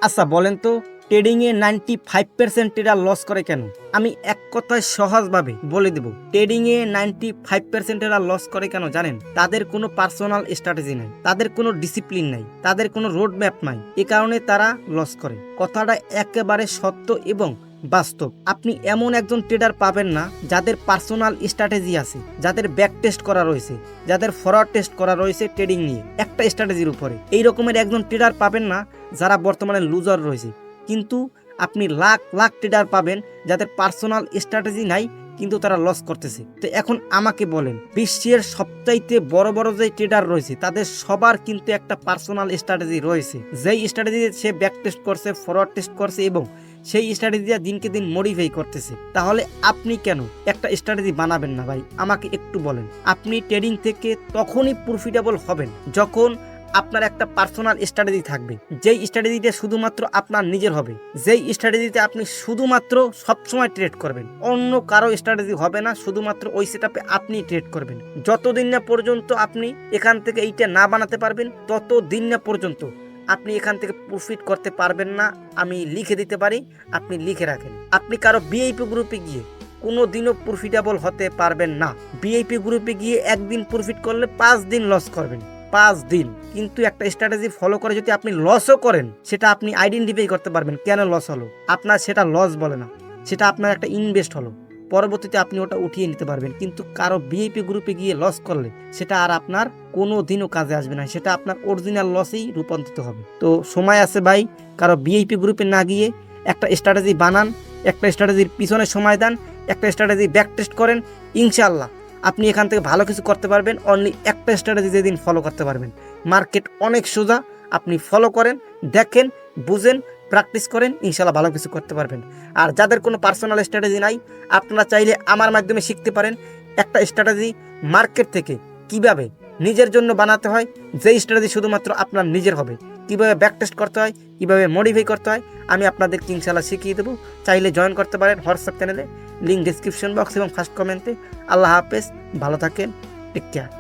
আচ্ছা বলেন তো, ট্রেডিংয়ে 95% ট্রেডার লস করে কেন? আমি এক কথায় সহজভাবে বলে দেব, ট্রেডিংয়ে 95% ট্রেডার লস করে কেন জানেন? তাদের কোনো পার্সোনাল স্ট্র্যাটেজি নাই, তাদের কোনো ডিসিপ্লিন নাই, তাদের কোনো রোড ম্যাপ নাই, এ কারণে তারা লস করে। কথাটা একেবারে সত্য এবং বাস্তব। আপনি এমন একজন ট্রেডার পাবেন না যাদের পার্সোনাল স্ট্র্যাটেজি আছে, যাদের ব্যাক টেস্ট করা রয়েছে, যাদের ফরওয়ার্ড টেস্ট করা রয়েছে ট্রেডিং নিয়ে একটা স্ট্র্যাটেজির উপরে। এই রকমের একজন ট্রেডার পাবেন না যারা বর্তমানে লুজার রয়েছে। কিন্তু আপনি লাখ লাখ ট্রেডার পাবেন যাদের পার্সোনাল স্ট্র্যাটেজি নাই, কিন্তু তারা লস করতেছে। তো এখন আমাকে বলেন, বিশ্বের সবচাইতে বড় বড় যে ট্রেডার রয়েছে তাদের সবার কিন্তু একটা পার্সোনাল স্ট্র্যাটেজি রয়েছে, যেই স্ট্র্যাটেজি সে ব্যাক টেস্ট করছে, ফরওয়ার্ড টেস্ট করছে এবং সেই স্ট্র্যাটেজি দিনকে দিন মডিফাই করতেছে। তাহলে আপনি কেন একটা স্ট্র্যাটেজি বানাবেন না ভাই? আমাকে একটু বলেন। আপনি ট্রেডিং থেকে তখনই প্রফিটেবল হবেন যখন আপনার একটা পার্সোনাল স্ট্র্যাটেজি থাকবে, যেই স্ট্র্যাটেজিটা শুধুমাত্র আপনার নিজের হবে, যেই স্ট্র্যাটেজিতে আপনি শুধুমাত্র সবসময় ট্রেড করবেন, অন্য কারো স্ট্র্যাটেজি হবে না, শুধুমাত্র ওই সেটআপে আপনি ট্রেড করবেন। যতদিন না পর্যন্ত আপনি এখান থেকে এইটা না বানাতে পারবেন, ততদিন না পর্যন্ত আপনি এখান থেকে প্রফিট করতে পারবেন না। আমি লিখে দিতে পারি, আপনি লিখে রাখেন। আপনি কারো ভিআইপি গ্রুপে গিয়ে কোনো দিনও প্রফিটেবল হতে পারবেন না। ভিআইপি গ্রুপে গিয়ে একদিন প্রফিট করলে 5 দিন লস করবেন, 5 দিন। কিন্তু একটা স্ট্র্যাটেজি ফলো করে যদি আপনি লসও করেন, সেটা আপনি আইডেন্টিফাই করতে পারবেন কেন লস হলো। আপনার সেটা লস বলে না, সেটা আপনার একটা ইনভেস্ট হলো, পরবর্তীতে আপনি ওটা উঠিয়ে নিতে পারবেন। কিন্তু কারো ভিআইপি গ্রুপে গিয়ে লস করলে সেটা আর আপনার কোনো দিনও কাজে আসবে না, সেটা আপনার অরিজিনাল লসেই রূপান্তরিত হবে। তো সময় আছে ভাই, কারো ভিআইপি গ্রুপে না গিয়ে একটা স্ট্র্যাটেজি বানান, একটা স্ট্র্যাটেজির পিছনে সময় দেন, একটা স্ট্র্যাটেজি ব্যাক টেস্ট করেন। ইনশাআল্লাহ আপনি এখান থেকে ভালো কিছু করতে পারবেন। অনলি একটা স্ট্র্যাটেজি যেদিন ফলো করতে পারবেন। মার্কেট অনেক সোজা, আপনি ফলো করেন, দেখেন, বুঝেন, প্র্যাকটিস করেন, ইনশাআল্লাহ ভালো কিছু করতে পারবেন। আর যাদের কোনো পার্সোনাল স্ট্র্যাটেজি নাই, আপনারা চাইলে আমার মাধ্যমে শিখতে পারেন একটা স্ট্র্যাটেজি মার্কেট থেকে কিভাবে নিজের জন্য বানাতে হয়, যেই স্ট্র্যাটেজি শুধুমাত্র আপনার নিজের হবে, কিভাবে ব্যাক টেস্ট করতে হয়, কিভাবে মডিফাই করতে হয়, আমি আপনাদেরকে ইনশাআল্লাহ শিখিয়ে দেবো। চাইলে জয়েন করতে পারেন হোয়াটসঅ্যাপ চ্যানেলে, লিঙ্ক ডিসক্রিপশন বক্স এবং ফার্স্ট কমেন্টে। আল্লাহ হাফেজ, ভালো থাকেন, টেক কেয়ার।